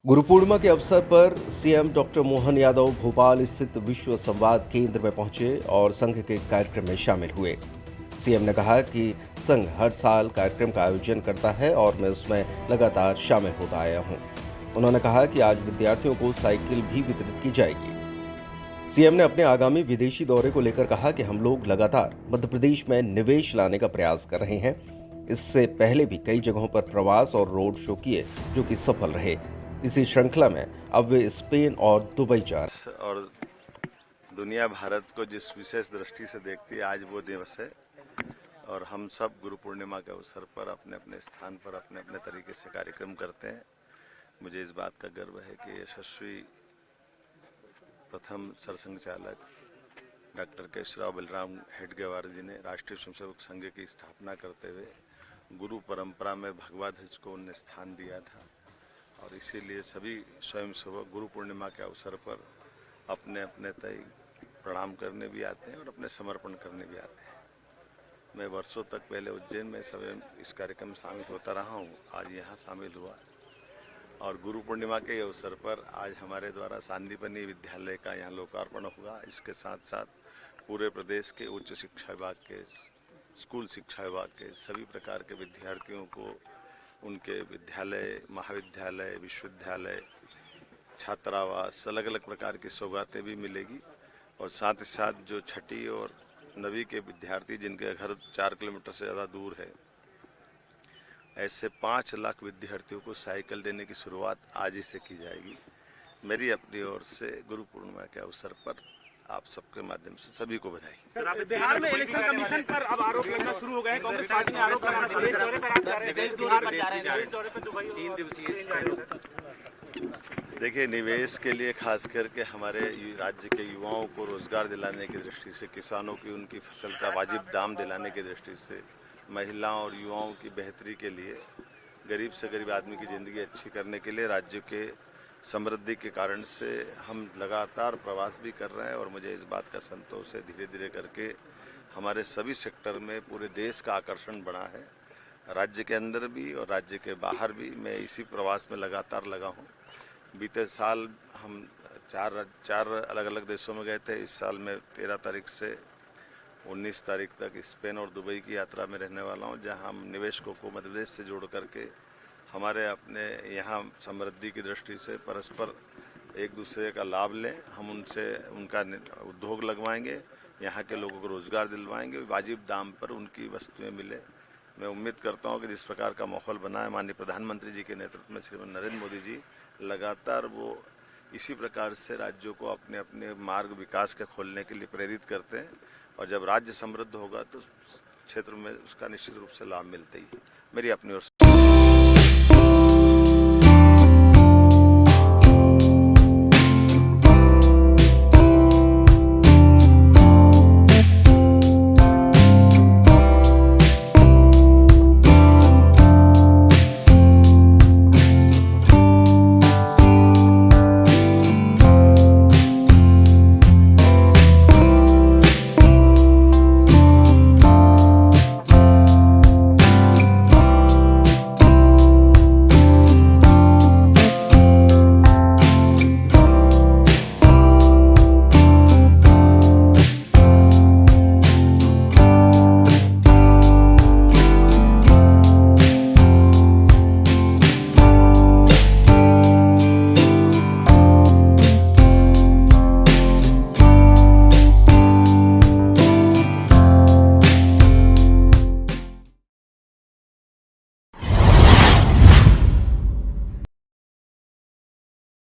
गुरु पूर्णिमा के अवसर पर सीएम डॉक्टर मोहन यादव भोपाल स्थित विश्व संवाद केंद्र में पहुंचे और संघ के कार्यक्रम में शामिल हुए। सीएम ने कहा कि संघ हर साल कार्यक्रम का आयोजन करता है और मैं उसमें लगातार शामिल होता आया हूं। उन्होंने कहा कि आज विद्यार्थियों को साइकिल भी वितरित की जाएगी। सीएम ने अपने आगामी विदेशी दौरे को लेकर कहा कि हम लोग लगातार मध्य प्रदेश में निवेश लाने का प्रयास कर रहे हैं। इससे पहले भी कई जगहों पर प्रवास और रोड शो किए जो कि सफल रहे। इसी श्रृंखला में अब वे स्पेन और दुबई जा रहे हैं। और दुनिया भारत को जिस विशेष दृष्टि से देखती है, आज वो दिवस है और हम सब गुरु पूर्णिमा के अवसर पर अपने अपने स्थान पर अपने अपने तरीके से कार्यक्रम करते हैं। मुझे इस बात का गर्व है कि यशस्वी प्रथम सरसंघ चालक डॉक्टर केशवराव बलराम हेडगेवार जी ने राष्ट्रीय स्वयंसेवक संघ की स्थापना करते हुए गुरु परंपरा में भगवा ध्वज को उन्हें स्थान दिया था और इसीलिए सभी स्वयंसेवक गुरु पूर्णिमा के अवसर पर अपने अपने तय प्रणाम करने भी आते हैं और अपने समर्पण करने भी आते हैं। मैं वर्षों तक पहले उज्जैन में स्वयं इस कार्यक्रम में शामिल होता रहा हूँ, आज यहाँ शामिल हुआ और गुरु पूर्णिमा के अवसर पर आज हमारे द्वारा सांदीपनी विद्यालय का यहाँ लोकार्पण हुआ। इसके साथ साथ पूरे प्रदेश के उच्च शिक्षा विभाग के, स्कूल शिक्षा विभाग के सभी प्रकार के विद्यार्थियों को उनके विद्यालय, महाविद्यालय, विश्वविद्यालय, छात्रावास अलग अलग प्रकार की सौगातें भी मिलेगी और साथ ही साथ जो छठी और नवीं के विद्यार्थी जिनके घर 4 किलोमीटर से ज़्यादा दूर है, ऐसे 5 लाख विद्यार्थियों को साइकिल देने की शुरुआत आज ही से की जाएगी। मेरी अपनी ओर से गुरु पूर्णिमा के अवसर पर आप सबके माध्यम से सभी को बधाई। सर, बिहार में इलेक्शन कमीशन पर अब आरोप लगना शुरू हो गए हैं। कांग्रेस पार्टी ने आरोप लगाया देखिए, निवेश के लिए खास करके हमारे राज्य के युवाओं को रोजगार दिलाने की दृष्टि से, किसानों की उनकी फसल का वाजिब दाम दिलाने की दृष्टि से, महिलाओं और युवाओं की बेहतरी के लिए, गरीब से गरीब आदमी की ज़िंदगी अच्छी करने के लिए राज्य के समृद्धि के कारण से हम लगातार प्रवास भी कर रहे हैं और मुझे इस बात का संतोष है धीरे धीरे करके हमारे सभी सेक्टर में पूरे देश का आकर्षण बढ़ा है। राज्य के अंदर भी और राज्य के बाहर भी मैं इसी प्रवास में लगातार लगा हूँ। बीते साल हम चार अलग अलग देशों में गए थे। इस साल मैं 13 तारीख से 19 तारीख तक स्पेन और दुबई की यात्रा में रहने वाला हूं, जहां हम निवेशकों को मध्य प्रदेश से जोड़ करके हमारे अपने यहां समृद्धि की दृष्टि से परस्पर एक दूसरे का लाभ लें। हम उनसे उनका उद्योग लगवाएंगे, यहां के लोगों को रोजगार दिलवाएंगे, वाजिब दाम पर उनकी वस्तुएं मिले। मैं उम्मीद करता हूं कि जिस प्रकार का माहौल बना है, माननीय प्रधानमंत्री जी के नेतृत्व में श्रीमान नरेंद्र मोदी जी लगातार वो इसी प्रकार से राज्यों को अपने अपने मार्ग विकास के खोलने के लिए प्रेरित करते हैं और जब राज्य समृद्ध होगा तो क्षेत्र में उसका निश्चित रूप से लाभ मिलता ही है। मेरी अपनी ओर